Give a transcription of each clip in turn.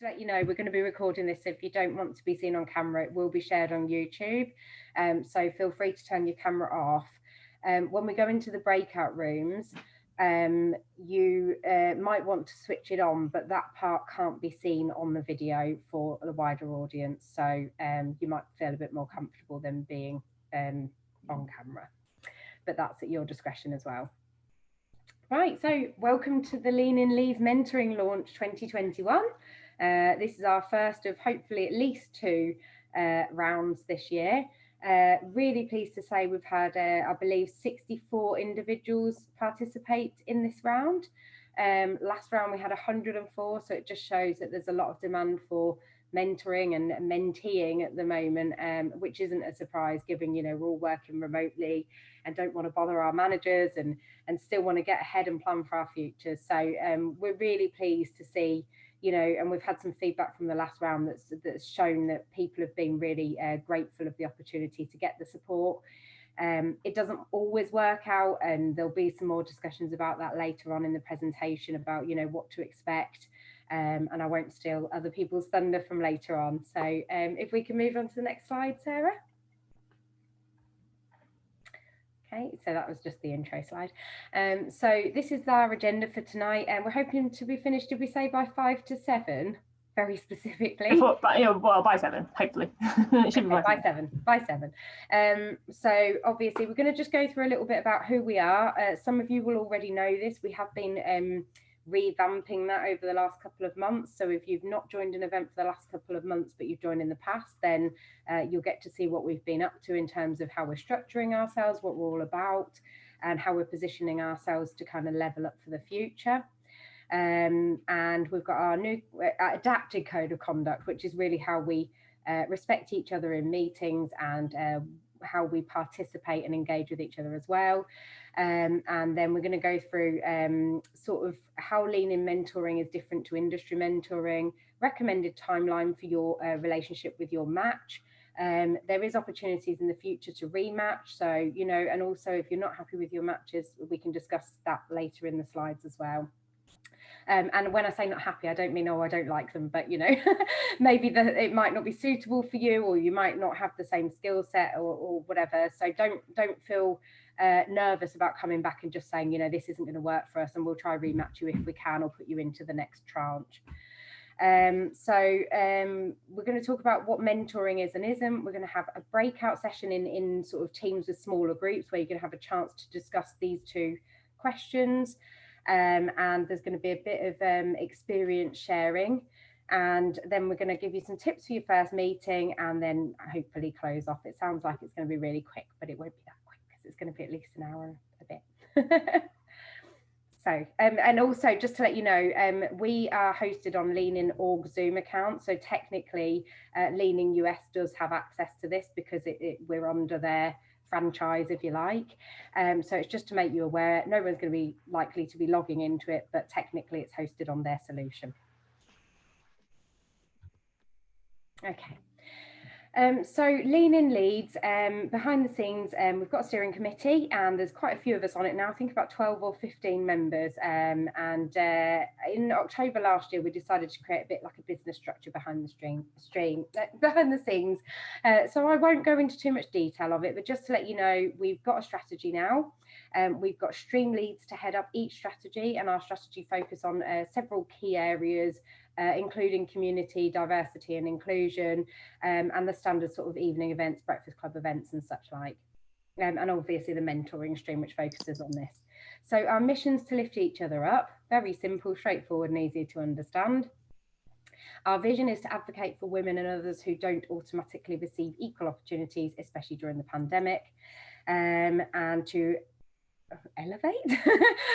let you know, we're going to be recording this. So if you don't want to be seen on camera, it will be shared on YouTube. So feel free to turn your camera off. When we go into the breakout rooms, you might want to switch it on, but that part can't be seen on the video for the wider audience. So you might feel a bit more comfortable than being on camera, but that's at your discretion as well. Right, so welcome to the Lean In Leads Mentoring Launch 2021. This is our first of hopefully at least 2 rounds this year. Really pleased to say we've had, I believe, 64 individuals participate in this round. Last round we had 104, so it just shows that there's a lot of demand for mentoring and menteeing at the moment, which isn't a surprise given, you know, we're all working remotely and don't want to bother our managers and still want to get ahead and plan for our future. So we're really pleased to see, you know, and we've had some feedback from the last round that's shown that people have been really grateful of the opportunity to get the support. It doesn't always work out, and there'll be some more discussions about that later on in the presentation about, you know, what to expect. And I won't steal other people's thunder from later on. So if we can move on to the next slide, Sarah. Okay, so that was just the intro slide. So this is our agenda for tonight, and we're hoping to be finished, did we say, by 5 to 7? Very specifically. Well, by 7, hopefully. It should be by 7. By 7. So obviously we're going to just go through a little bit about who we are. Some of you will already know this. We have been revamping that over the last couple of months. So if you've not joined an event for the last couple of months, but you've joined in the past, then you'll get to see what we've been up to in terms of how we're structuring ourselves, what we're all about, and how we're positioning ourselves to kind of level up for the future. And we've got our new adapted code of conduct, which is really how we respect each other in meetings and how we participate and engage with each other as well. And then we're going to go through sort of how Lean In mentoring is different to industry mentoring, recommended timeline for your relationship with your match. There is opportunities in the future to rematch. So, you know, and also if you're not happy with your matches, we can discuss that later in the slides as well. And when I say not happy, I don't mean, oh, I don't like them, but, you know, maybe it might not be suitable for you, or you might not have the same skill set or whatever. So don't feel nervous about coming back and just saying, you know, this isn't going to work for us, and we'll try rematch you if we can, or put you into the next tranche. We're going to talk about what mentoring is and isn't. We're going to have a breakout session in sort of teams with smaller groups where you're going to have a chance to discuss these 2 questions. And there's going to be a bit of experience sharing, and then we're going to give you some tips for your first meeting, and then hopefully close off. It sounds like it's going to be really quick, but it won't be that quick because it's going to be at least an hour and a bit. So, and also just to let you know, we are hosted on Lean In Org Zoom account. So technically, Lean In US does have access to this because we're under their franchise, if you like. So it's just to make you aware, no one's going to be likely to be logging into it, but technically it's hosted on their solution. Okay. So Lean In Leads, behind the scenes, we've got a steering committee, and there's quite a few of us on it now. I think about 12 or 15 members. And in October last year, we decided to create a bit like a business structure behind the scenes. So I won't go into too much detail of it, but just to let you know, we've got a strategy now. We've got stream leads to head up each strategy, and our strategy focus on several key areas, including community, diversity and inclusion, and the standard sort of evening events, breakfast club events and such like. And obviously the mentoring stream, which focuses on this. So our mission's to lift each other up, very simple, straightforward and easy to understand. Our vision is to advocate for women and others who don't automatically receive equal opportunities, especially during the pandemic, and to elevate.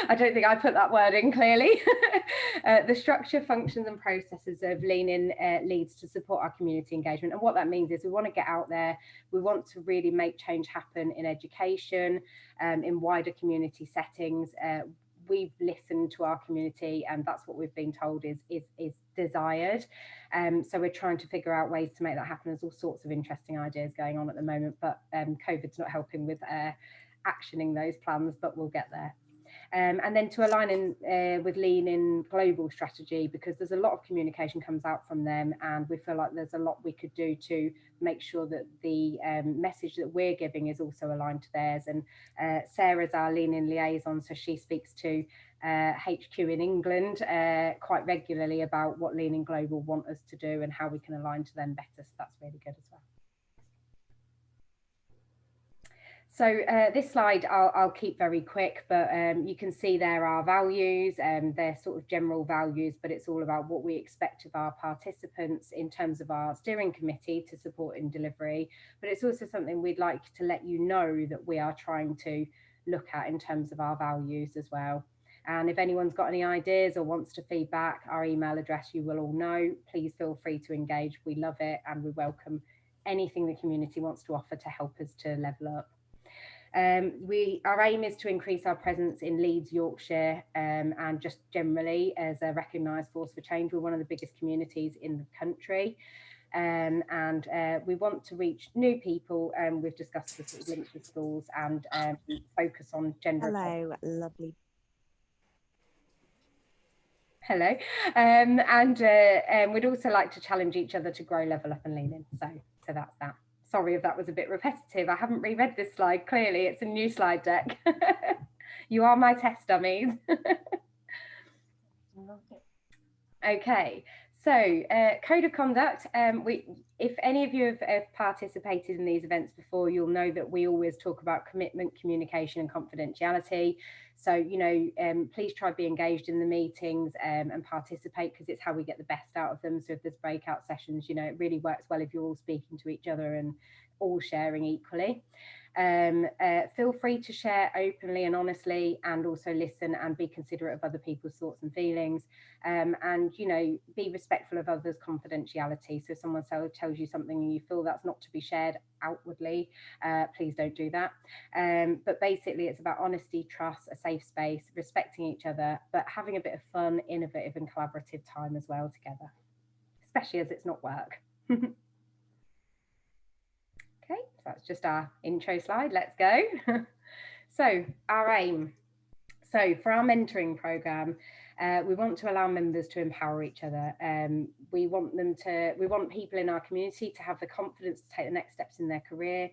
I don't think I put that word in clearly. The structure, functions and processes of Lean In leads to support our community engagement. And what that means is we want to get out there, we want to really make change happen in education, in wider community settings. We've listened to our community, and that's what we've been told is desired. So we're trying to figure out ways to make that happen. There's all sorts of interesting ideas going on at the moment, but COVID's not helping with actioning those plans, but we'll get there. And then to align in with Lean In global strategy, because there's a lot of communication comes out from them, and we feel like there's a lot we could do to make sure that the message that we're giving is also aligned to theirs. And Sarah's our Lean In liaison, so she speaks to HQ in England quite regularly about what Lean In Global want us to do and how we can align to them better. So that's really good as well. So this slide I'll keep very quick, but you can see there are values, they're sort of general values, but it's all about what we expect of our participants in terms of our steering committee to support in delivery. But it's also something we'd like to let you know that we are trying to look at in terms of our values as well. And if anyone's got any ideas or wants to feedback, our email address you will all know. Please feel free to engage. We love it, and we welcome anything the community wants to offer to help us to level up. Our aim is to increase our presence in Leeds, Yorkshire, and just generally as a recognised force for change. We're one of the biggest communities in the country, and we want to reach new people. We've discussed the sort of links with schools and focus on gender. Hello, lovely. Hello, and we'd also like to challenge each other to grow, level up and lean in. So that's that. Sorry if that was a bit repetitive. I haven't reread this slide. Clearly, it's a new slide deck. You are my test dummies. Okay, so code of conduct. If any of you have participated in these events before, you'll know that we always talk about commitment, communication and confidentiality. So, you know, please try to be engaged in the meetings and participate, because it's how we get the best out of them. So if there's breakout sessions, you know, it really works well if you're all speaking to each other and all sharing equally. Feel free to share openly and honestly, and also listen and be considerate of other people's thoughts and feelings, and you know, be respectful of others' confidentiality. So if someone tells you something and you feel that's not to be shared outwardly, please don't do that. But basically it's about honesty, trust, a safe space, respecting each other, but having a bit of fun, innovative and collaborative time as well together, especially as it's not work. Okay, so that's just our intro slide. Let's go. So our aim. So for our mentoring program, we want to allow members to empower each other. We want people in our community to have the confidence to take the next steps in their career,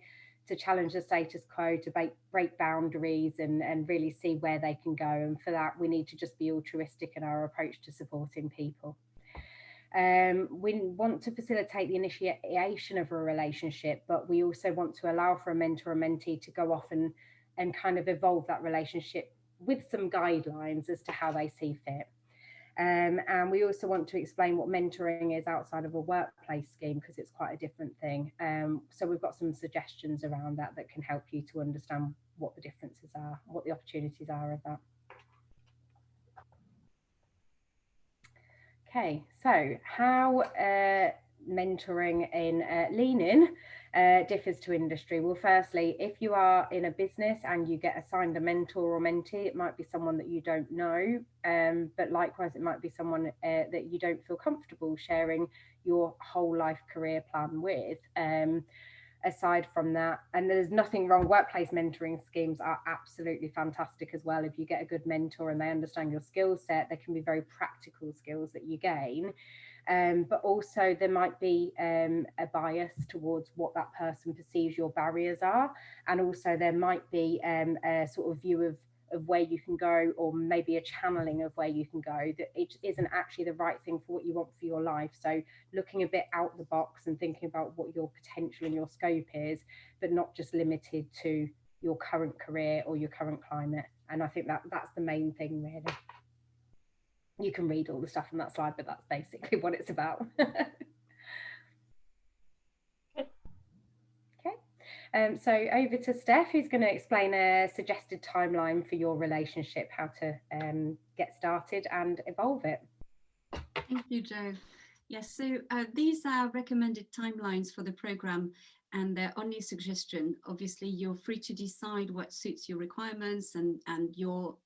to challenge the status quo, to break boundaries and really see where they can go. And for that, we need to just be altruistic in our approach to supporting people. We want to facilitate the initiation of a relationship, but we also want to allow for a mentor or mentee to go off and kind of evolve that relationship with some guidelines as to how they see fit. And we also want to explain what mentoring is outside of a workplace scheme, because it's quite a different thing. So we've got some suggestions around that can help you to understand what the differences are, what the opportunities are of that. Okay, so how mentoring in Lean In differs to industry. Well, firstly, if you are in a business and you get assigned a mentor or mentee, it might be someone that you don't know, but likewise, it might be someone that you don't feel comfortable sharing your whole life career plan with. Aside from that, and there's nothing wrong, workplace mentoring schemes are absolutely fantastic as well. If you get a good mentor and they understand your skill set, there can be very practical skills that you gain, but also there might be a bias towards what that person perceives your barriers are, and also there might be a sort of view of where you can go, or maybe a channeling of where you can go, that it isn't actually the right thing for what you want for your life. So looking a bit out the box and thinking about what your potential and your scope is, but not just limited to your current career or your current climate. And I think that's the main thing, really. You can read all the stuff on that slide, but that's basically what it's about. So over to Steph, who's going to explain a suggested timeline for your relationship, how to get started and evolve it. Thank you, Jo. Yes, so these are recommended timelines for the programme, and they're only suggestion. Obviously, you're free to decide what suits your requirements and your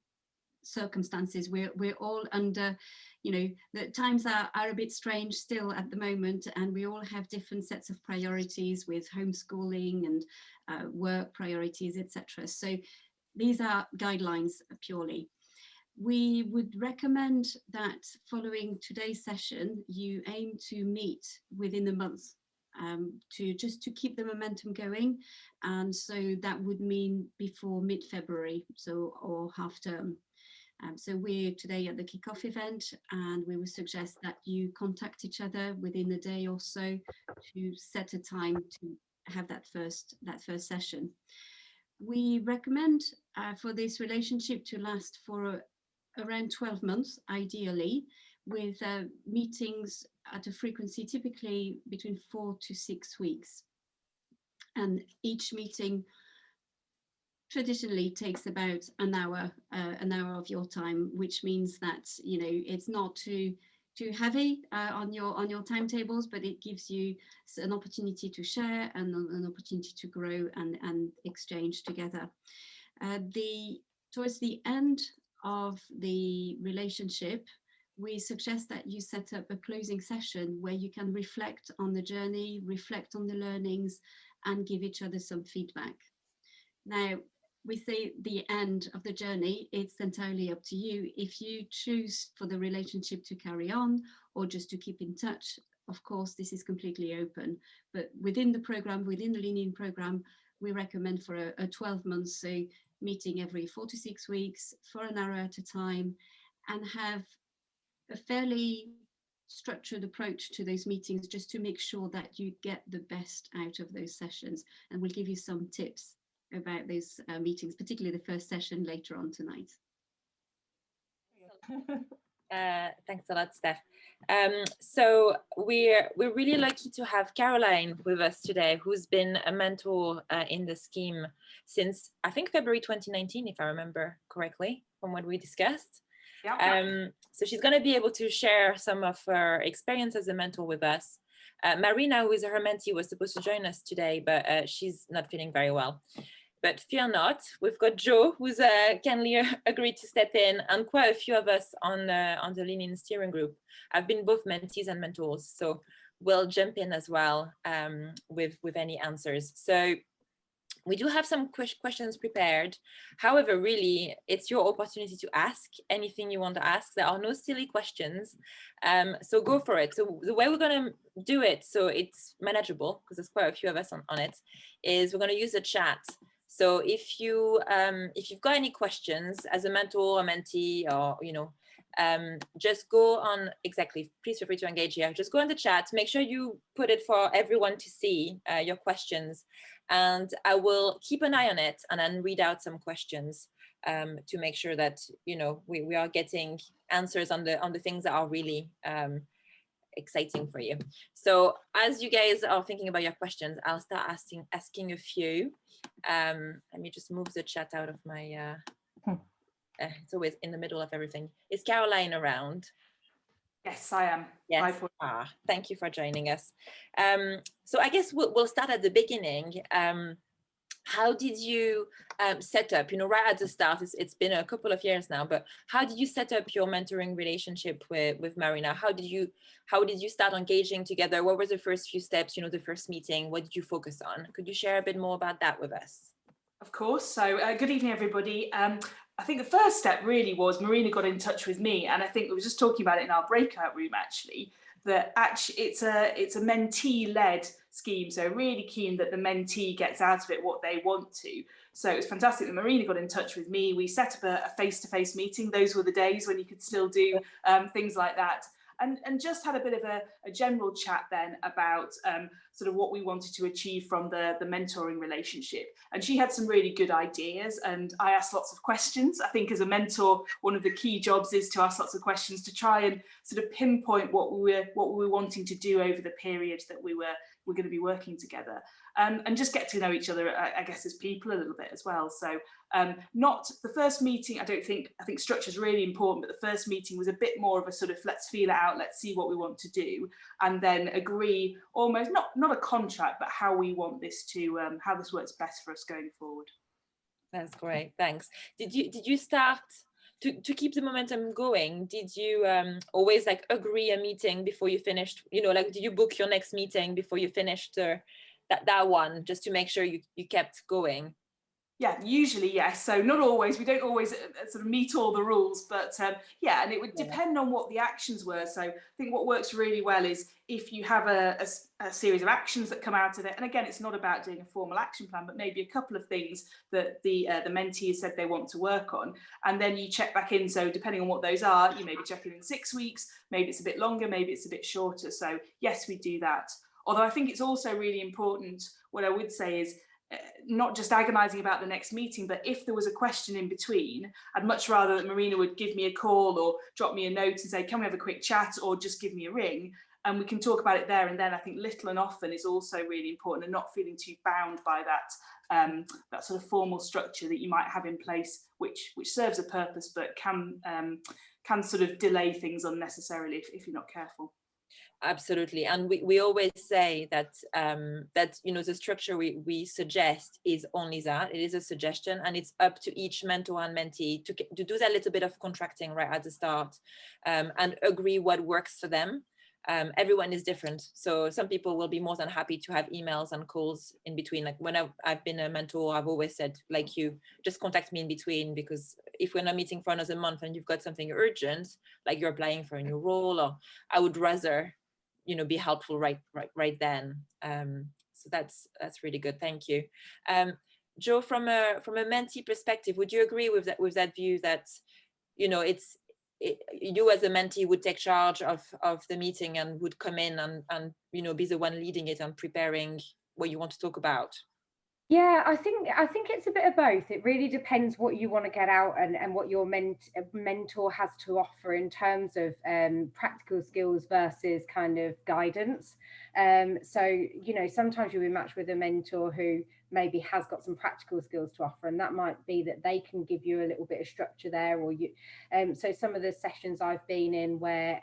circumstances. We're all under, you know, the times are a bit strange still at the moment, and we all have different sets of priorities with homeschooling and work priorities, etc. So these are guidelines purely. We would recommend that following today's session, you aim to meet within a month to keep the momentum going. And so that would mean before mid-February, or half term. So we're today at the kickoff event, and we would suggest that you contact each other within a day or so to set a time to have that first session. We recommend for this relationship to last for around 12 months, ideally, with meetings at a frequency typically between 4 to 6 weeks. And each meeting traditionally takes about an hour of your time, which means that, you know, it's not too heavy on your timetables, but it gives you an opportunity to share and an opportunity to grow and exchange together. Towards the end of the relationship, we suggest that you set up a closing session where you can reflect on the journey, reflect on the learnings, and give each other some feedback. Now, we say the end of the journey, it's entirely up to you. If you choose for the relationship to carry on or just to keep in touch, of course, this is completely open. But within the program, within the Lean In program, we recommend for a 12 months, so meeting every 4 to 6 weeks for an hour at a time, and have a fairly structured approach to those meetings just to make sure that you get the best out of those sessions. And we'll give you some tips about those meetings, particularly the first session later on tonight. Thanks a lot, Steph. So we're really lucky to have Caroline with us today, who's been a mentor in the scheme since, I think, February 2019, if I remember correctly, from what we discussed. Yeah. So she's going to be able to share some of her experience as a mentor with us. Marina, who is her mentee, was supposed to join us today, but she's not feeling very well. But fear not, we've got Joe, who's kindly agreed to step in, and quite a few of us on the Lean In steering group. I've been both mentees and mentors, so we'll jump in as well with any answers. So we do have some questions prepared. However, really, it's your opportunity to ask anything you want to ask. There are no silly questions, so go for it. So the way we're going to do it, so it's manageable, because there's quite a few of us on it, is we're going to use the chat. So if you've got any questions as a mentor or mentee, or just go on, please feel free to engage here. Just go in the chat, make sure you put it for everyone to see your questions, and I will keep an eye on it and then read out some questions to make sure that we are getting answers on the things that are really exciting for you. So as you guys are thinking about your questions, I'll start asking a few. Let me just move the chat out of my it's always in the middle of everything. Is Caroline around? Yes, I am. Yes. Thank you for joining us. So I guess we'll start at the beginning. How did you set up, right at the start, it's been a couple of years now, but how did you set up your mentoring relationship with Marina? How did you start engaging together? What were the first few steps, the first meeting? What did you focus on? Could you share a bit more about that with us? Of course. So good evening, everybody. I think the first step really was Marina got in touch with me, and I think we were just talking about it in our breakout room, actually, that actually it's a mentee-led scheme, so really keen that the mentee gets out of it what they want to. So it was fantastic that Marina got in touch with me. We set up a face-to-face meeting. Those were the days when you could still do things like that. And just had a bit of a general chat then about sort of what we wanted to achieve from the mentoring relationship. And she had some really good ideas, and I asked lots of questions. I think as a mentor, one of the key jobs is to ask lots of questions to try and sort of pinpoint what we were wanting to do over the period that we're going to be working together, and just get to know each other, I guess, as people a little bit as well. So not the first meeting, I think structure is really important, but the first meeting was a bit more of a sort of let's feel it out, let's see what we want to do, and then agree almost not a contract, but how we want this to how this works best for us going forward. That's great, thanks. Did you start to keep the momentum going? Did you always agree a meeting before you finished, did you book your next meeting before you finished that one, just to make sure you kept going? Yeah, usually yes. So not always. We don't always sort of meet all the rules, but yeah, and it would depend on what the actions were. So I think what works really well is if you have a series of actions that come out of it. And again, it's not about doing a formal action plan, but maybe a couple of things that the mentee has said they want to work on, and then you check back in. So depending on what those are, you maybe check in 6 weeks. Maybe it's a bit longer. Maybe it's a bit shorter. So yes, we do that. Although I think it's also really important. What I would say is, not just agonizing about the next meeting, but if there was a question in between, I'd much rather that Marina would give me a call or drop me a note and say, can we have a quick chat, or just give me a ring and we can talk about it there and then. I think little and often is also really important, and not feeling too bound by that that sort of formal structure that you might have in place, which serves a purpose, but can sort of delay things unnecessarily if you're not careful. Absolutely, and we always say that that the structure we suggest is only that. It is a suggestion, and it's up to each mentor and mentee to do that little bit of contracting right at the start, and agree what works for them. Everyone is different, so some people will be more than happy to have emails and calls in between. Like when I've been a mentor, I've always said, like, you just contact me in between, because if we're not meeting for another month and you've got something urgent, like you're applying for a new role, or I would rather be helpful right then. So that's really good. Thank you. Joe, from a mentee perspective, would you agree with that view that you as a mentee would take charge of the meeting and would come in and be the one leading it and preparing what you want to talk about? Yeah, I think it's a bit of both. It really depends what you want to get out and what your mentor has to offer in terms of practical skills versus kind of guidance. So, sometimes you'll be matched with a mentor who maybe has got some practical skills to offer, and that might be that they can give you a little bit of structure there, or you. So some of the sessions I've been in where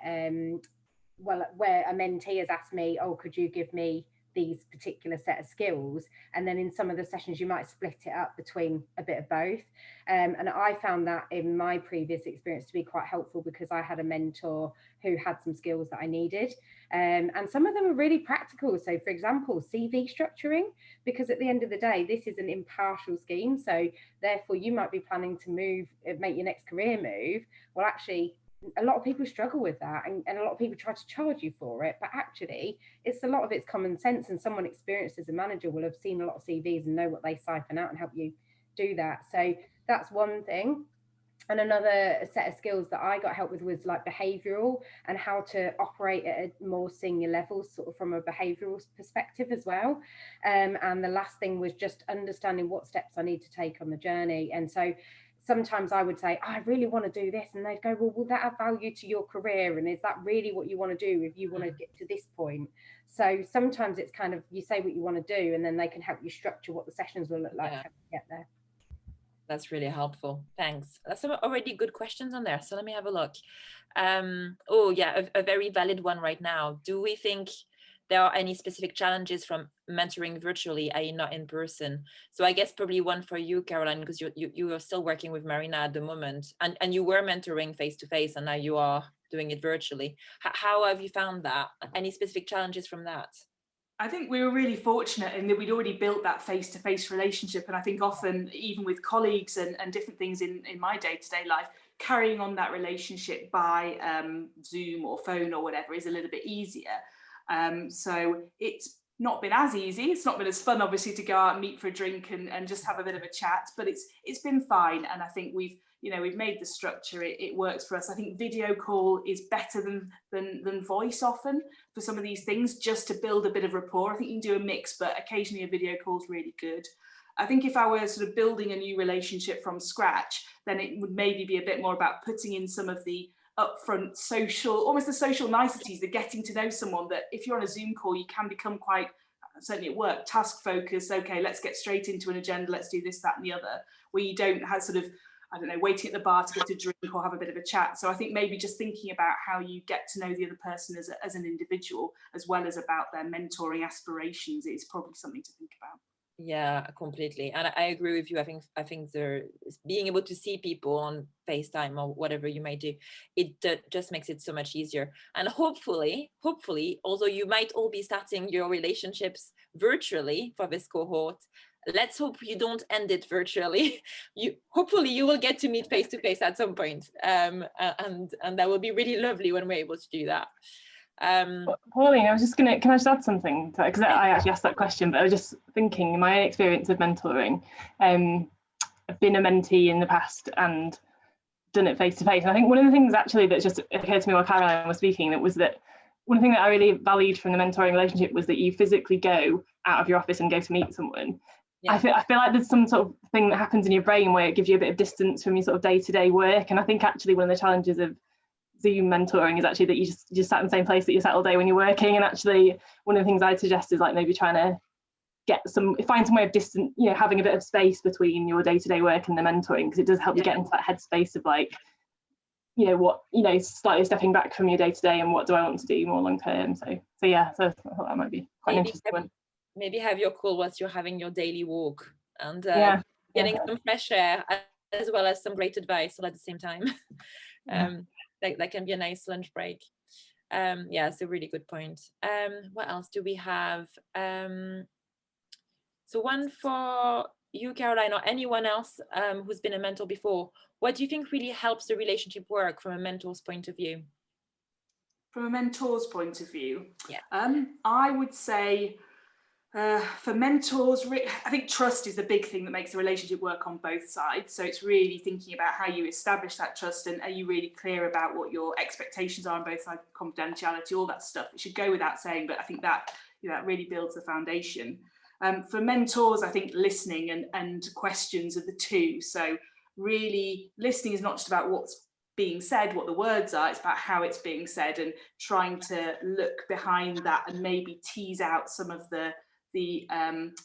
where a mentee has asked me, oh, could you give me these particular set of skills, and then in some of the sessions you might split it up between a bit of both, and I found that in my previous experience to be quite helpful, because I had a mentor who had some skills that I needed, and some of them are really practical. So for example, CV structuring, because at the end of the day this is an impartial scheme, so therefore you might be planning to make your next career move. Well, actually a lot of people struggle with that, and a lot of people try to charge you for it, but actually it's a lot of it's common sense, and someone experienced as a manager will have seen a lot of CVs and know what they siphon out and help you do that. So that's one thing. And another set of skills that I got help with was like behavioural, and how to operate at a more senior level, sort of from a behavioural perspective as well. And the last thing was just understanding what steps I need to take on the journey. And so sometimes I would say, I really want to do this, and they'd go, well, will that add value to your career, and is that really what you want to do if you want to get to this point? So sometimes it's kind of, you say what you want to do, and then they can help you structure what the sessions will look like to get there. That's really helpful. Thanks. That's some already good questions on there. So let me have a look. Oh yeah, a very valid one right now. Do we think there are any specific challenges from mentoring virtually, i.e. not in person? So I guess probably one for you, Caroline, because you are still working with Marina at the moment, and you were mentoring face-to-face, and now you are doing it virtually. How have you found that? Any specific challenges from that? I think we were really fortunate in that we'd already built that face-to-face relationship. And I think often, even with colleagues and different things in my day-to-day life, carrying on that relationship by Zoom or phone or whatever is a little bit easier. So it's not been as easy. It's not been as fun, obviously, to go out and meet for a drink and just have a bit of a chat, but it's been fine. And I think we've made the structure, it works for us. I think video call is better than voice often for some of these things, just to build a bit of rapport. I think you can do a mix, but occasionally a video call is really good. I think if I were sort of building a new relationship from scratch, then it would maybe be a bit more about putting in some of the upfront social, almost the social niceties, the getting to know someone, that if you're on a Zoom call, you can become quite, certainly at work, task focused. Okay, let's get straight into an agenda. Let's do this, that, and the other, where you don't have sort of, I don't know, waiting at the bar to get a drink or have a bit of a chat. So I think maybe just thinking about how you get to know the other person as an individual, as well as about their mentoring aspirations, is probably something to think about. Yeah, completely. And I agree with you. I think being able to see people on FaceTime or whatever you might do, it just makes it so much easier. And hopefully, although you might all be starting your relationships virtually for this cohort, let's hope you don't end it virtually. Hopefully you will get to meet face to face at some point, and that will be really lovely when we're able to do that. Pauline, I was just can I just add something to that, because I actually asked that question, but I was just thinking, in my experience of mentoring, I've been a mentee in the past and done it face to face. And I think one of the things actually that just occurred to me while Caroline was speaking, that was that one thing that I really valued from the mentoring relationship was that you physically go out of your office and go to meet someone. Yeah. I feel like there's some sort of thing that happens in your brain where it gives you a bit of distance from your sort of day-to-day work. And I think actually one of the challenges of Zoom mentoring is actually that you just sat in the same place that you sat all day when you're working. And actually one of the things I'd suggest is like maybe trying to find some way of distance, you know, having a bit of space between your day-to-day work and the mentoring, because it does help you get into that headspace of like, you know, what, you know, slightly stepping back from your day-to-day and what do I want to do more long term. So yeah, so I thought that might be quite an interesting one. Maybe have your call whilst you're having your daily walk, and getting some fresh air as well as some great advice all at the same time. That can be a nice lunch break. Yeah, it's a really good point. What else do we have? So one for you, Caroline, or anyone else who's been a mentor before. What do you think really helps the relationship work from a mentor's point of view? From a mentor's point of view, yeah, I would say for mentors, I think trust is the big thing that makes the relationship work on both sides. So it's really thinking about how you establish that trust, and are you really clear about what your expectations are on both sides, confidentiality, all that stuff. It should go without saying, but I think that, you know, that really builds the foundation. For mentors, I think listening and questions are the two. So really listening is not just about what's being said, what the words are, it's about how it's being said, and trying to look behind that and maybe tease out some of the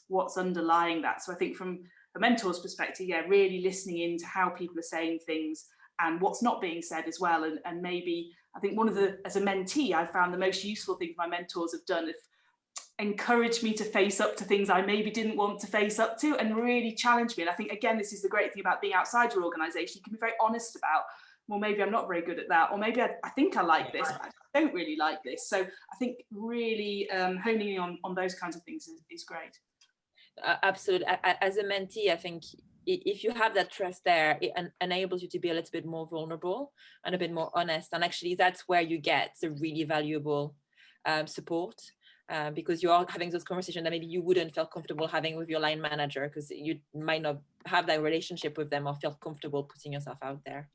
what's underlying that. So I think from a mentor's perspective, yeah, really listening into how people are saying things and what's not being said as well. And maybe I think as a mentee, I found the most useful thing my mentors have done is encourage me to face up to things I maybe didn't want to face up to, and really challenge me. And I think, again, this is the great thing about being outside your organisation. You can be very honest about, well, maybe I'm not very good at that, or maybe I think I like this, but I don't really like this. So I think really honing in on those kinds of things is great. Absolutely. As a mentee, I think if you have that trust there, it enables you to be a little bit more vulnerable and a bit more honest. And actually, that's where you get the really valuable support. Because you are having those conversations that maybe you wouldn't feel comfortable having with your line manager, because you might not have that relationship with them or feel comfortable putting yourself out there.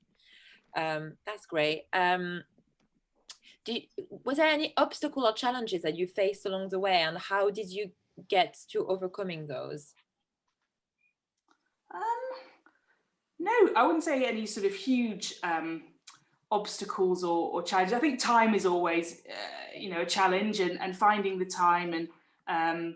That's great. Was there any obstacle or challenges that you faced along the way, and how did you get to overcoming those? No, I wouldn't say any sort of huge obstacles or challenges. I think time is always, you know, a challenge, and finding the time and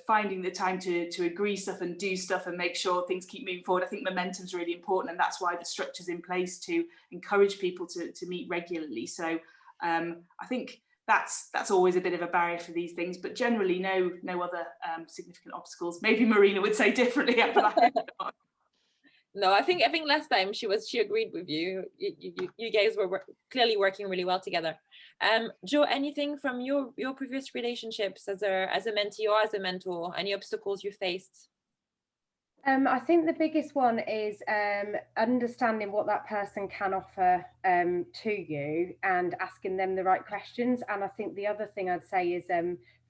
finding the time to agree stuff and do stuff and make sure things keep moving forward. I think momentum is really important, and that's why the structure's in place to encourage people to meet regularly. So I think that's always a bit of a barrier for these things, but generally no other significant obstacles. Maybe Marina would say differently, but I hope not. No, I think last time she agreed with you. You guys were clearly working really well together. Jo, anything from your previous relationships as a mentee or as a mentor? Any obstacles you faced? I think the biggest one is understanding what that person can offer to you and asking them the right questions. And I think the other thing I'd say is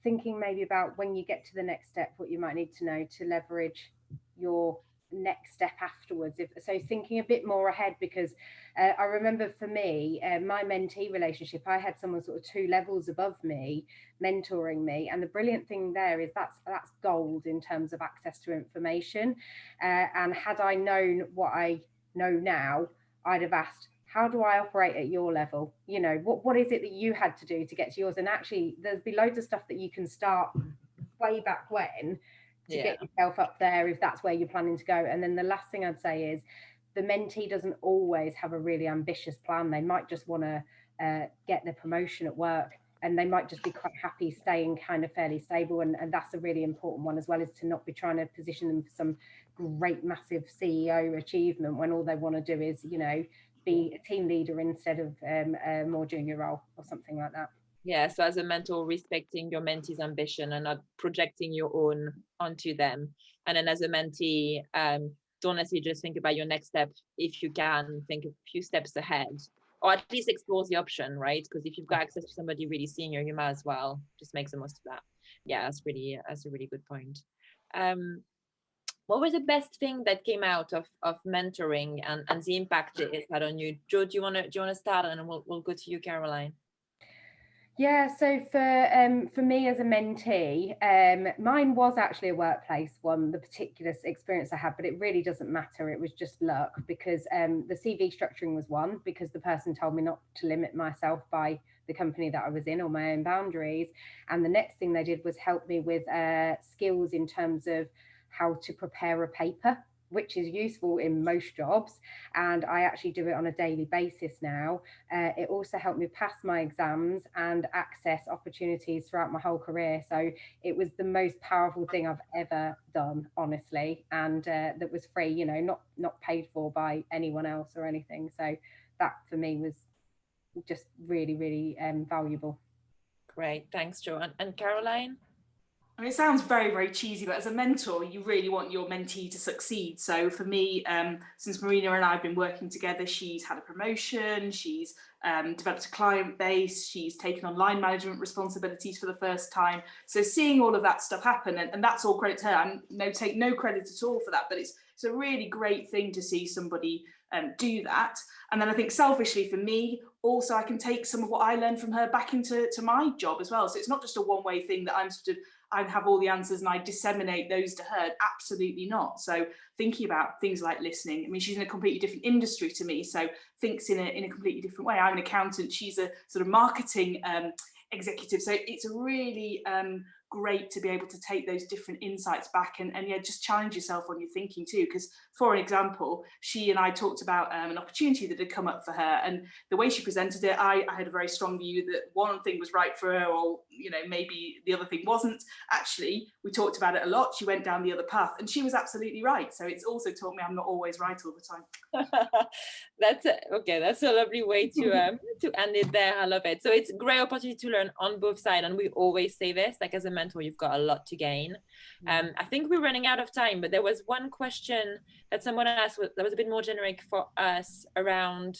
thinking maybe about when you get to the next step, what you might need to know to leverage your next step afterwards. So thinking a bit more ahead, because I remember for me, my mentee relationship, I had someone sort of 2 levels above me mentoring me, and the brilliant thing there is that's gold in terms of access to information, and had I known what I know now, I'd have asked, how do I operate at your level? You know, what is it that you had to do to get to yours? And actually there's be loads of stuff that you can start way back when to get yourself up there if that's where you're planning to go. And then the last thing I'd say is the mentee doesn't always have a really ambitious plan. They might just want to get their promotion at work, and they might just be quite happy staying kind of fairly stable. And that's a really important one, as well, as to not be trying to position them for some great massive CEO achievement when all they want to do is, you know, be a team leader instead of a more junior role or something like that. Yeah, so as a mentor, respecting your mentee's ambition and not projecting your own onto them. And then as a mentee, don't necessarily just think about your next step. If you can, think a few steps ahead, or at least explore the option, right? Because if you've got access to somebody really senior, you might as well just make the most of that. Yeah, that's a really good point. What was the best thing that came out of mentoring and the impact it had on you? Jo, do you want to start, and we'll go to you, Caroline? Yeah, so for me as a mentee, mine was actually a workplace one, the particular experience I had, but it really doesn't matter. It was just luck, because the CV structuring was one, because the person told me not to limit myself by the company that I was in or my own boundaries. And the next thing they did was help me with skills in terms of how to prepare a paper, which is useful in most jobs, and I actually do it on a daily basis now. It also helped me pass my exams and access opportunities throughout my whole career. So it was the most powerful thing I've ever done, honestly, and that was free, you know, not paid for by anyone else or anything. So that for me was just really, really valuable. Great, thanks, Jo. And Caroline? I mean, it sounds very, very cheesy, but as a mentor, you really want your mentee to succeed. So for me, since Marina and I have been working together, she's had a promotion, she's developed a client base, she's taken on line management responsibilities for the first time. So seeing all of that stuff happen, and that's all credit to her. I take no credit at all for that, but it's a really great thing to see somebody do that. And then I think selfishly for me, also I can take some of what I learned from her back into my job as well. So it's not just a one-way thing that I have all the answers and I disseminate those to her. Absolutely not. So thinking about things like listening. I mean, she's in a completely different industry to me, so thinks in a completely different way. I'm an accountant. She's a sort of marketing executive. So it's really great to be able to take those different insights back and yeah, just challenge yourself on your thinking too. Because for an example, she and I talked about an opportunity that had come up for her, and the way she presented it, I had a very strong view that one thing was right for her, or you know, maybe the other thing wasn't. Actually, we talked about it a lot. She went down the other path, and she was absolutely right. So it's also taught me I'm not always right all the time. That's a lovely way to end it there. I love it. So it's a great opportunity to learn on both sides, and we always say this, like as a mentor, you've got a lot to gain. I think we're running out of time, but there was one question that someone asked that was a bit more generic for us around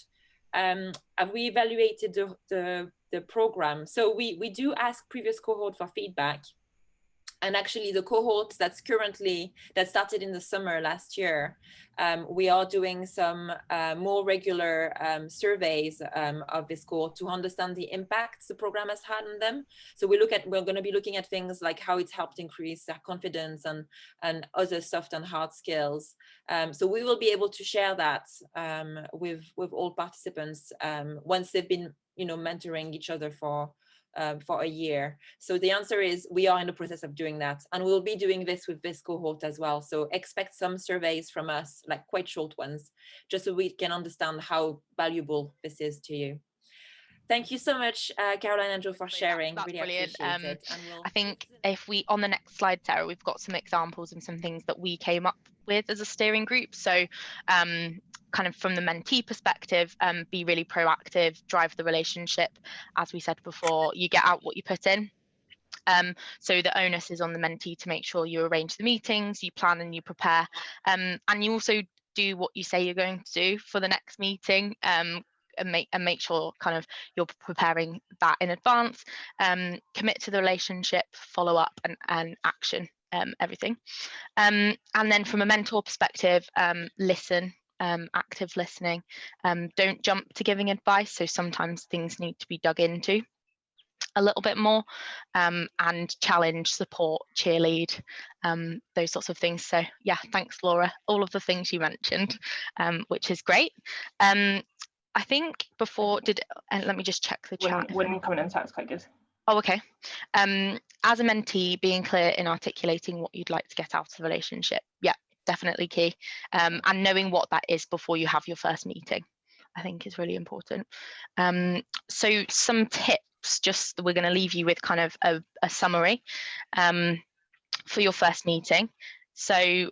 have we evaluated the program? So we do ask previous cohort for feedback. And actually the cohort that started in the summer last year, we are doing some more regular surveys of this cohort to understand the impacts the program has had on them. So we're going to be looking at things like how it's helped increase their confidence and other soft and hard skills. So we will be able to share that with all participants once they've been, mentoring each other for a year. So the answer is we are in the process of doing that, and we'll be doing this with this cohort as well. So expect some surveys from us, like quite short ones, just so we can understand how valuable this is to you. Thank you so much, Caroline and Jo, for sharing. That's really brilliant. Appreciate it. I think if we, on the next slide, Sarah, we've got some examples and some things that we came up with as a steering group. So kind of from the mentee perspective, be really proactive, drive the relationship. As we said before, you get out what you put in. So the onus is on the mentee to make sure you arrange the meetings, you plan and you prepare, and you also do what you say you're going to do for the next meeting. And make sure kind of you're preparing that in advance. Commit to the relationship, follow up and action everything. And then from a mentor perspective, listen, active listening. Don't jump to giving advice. So sometimes things need to be dug into a little bit more, and challenge, support, cheerlead, those sorts of things. So yeah, thanks Laura, all of the things you mentioned, which is great. I think before let me just check the chat. When coming in chat's quite good. Oh, okay. As a mentee, being clear in articulating what you'd like to get out of the relationship. Yeah, definitely key. And knowing what that is before you have your first meeting, I think is really important. So some tips, just we're going to leave you with kind of a summary for your first meeting. So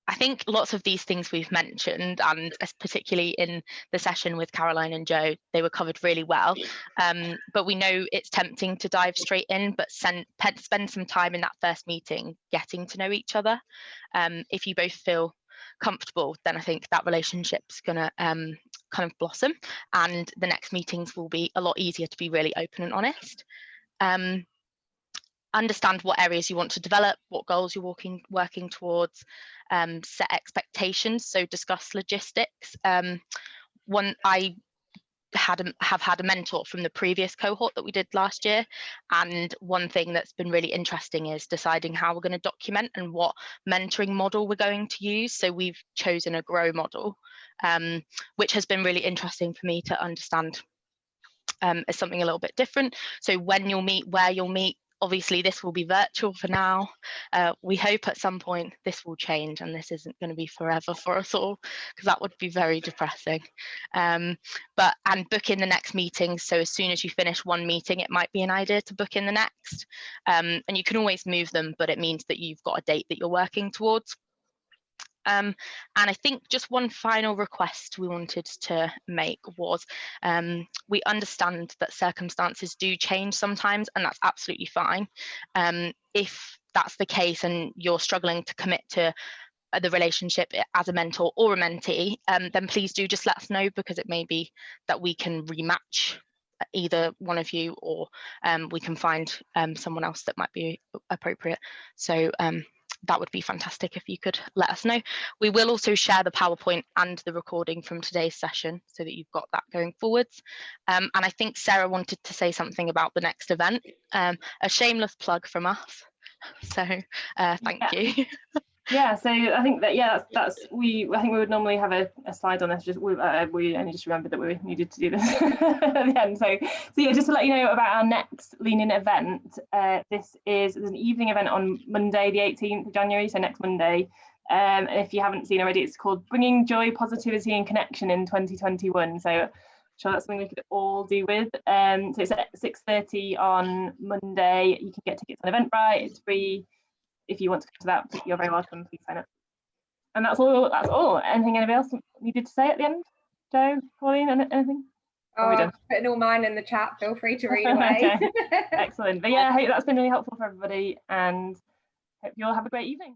I think lots of these things we've mentioned, and particularly in the session with Caroline and Joe, they were covered really well. But we know it's tempting to dive straight in, but spend some time in that first meeting getting to know each other. If you both feel comfortable, then I think that relationship's going to kind of blossom, and the next meetings will be a lot easier to be really open and honest. Understand what areas you want to develop, what goals you're working towards, set expectations, so discuss logistics. I have had a mentor from the previous cohort that we did last year, and one thing that's been really interesting is deciding how we're going to document and what mentoring model we're going to use. So we've chosen a GROW model, which has been really interesting for me to understand as something a little bit different. So when you'll meet, where you'll meet. Obviously, this will be virtual for now. We hope at some point this will change and this isn't going to be forever for us all, because that would be very depressing. And book in the next meeting. So as soon as you finish one meeting, it might be an idea to book in the next. And you can always move them, but it means that you've got a date that you're working towards. And I think just one final request we wanted to make was, we understand that circumstances do change sometimes, and that's absolutely fine. If that's the case and you're struggling to commit to the relationship as a mentor or a mentee, then please do just let us know, because it may be that we can rematch either one of you, or we can find someone else that might be appropriate. So that would be fantastic if you could let us know. We will also share the PowerPoint and the recording from today's session so that you've got that going forwards. And I think Sarah wanted to say something about the next event, a shameless plug from us. So thank you. Yeah, so I think that, I think we would normally have a slide on this. Just we only just remembered that we needed to do this at the end. So yeah, just to let you know about our next Lean In event. There's an evening event on Monday, the 18th of January, so next Monday. And if you haven't seen already, it's called Bringing Joy, Positivity and Connection in 2021. So I'm sure that's something we could all do with. So it's at 6:30 on Monday. You can get tickets on Eventbrite. It's free. If you want to come to that, you're very welcome. Please sign up. And that's all. Anything anybody else needed to say at the end? Joe, Pauline, anything? I'm putting all mine in the chat. Feel free to read away. Okay. Excellent. But yeah, I hope that's been really helpful for everybody, and hope you all have a great evening.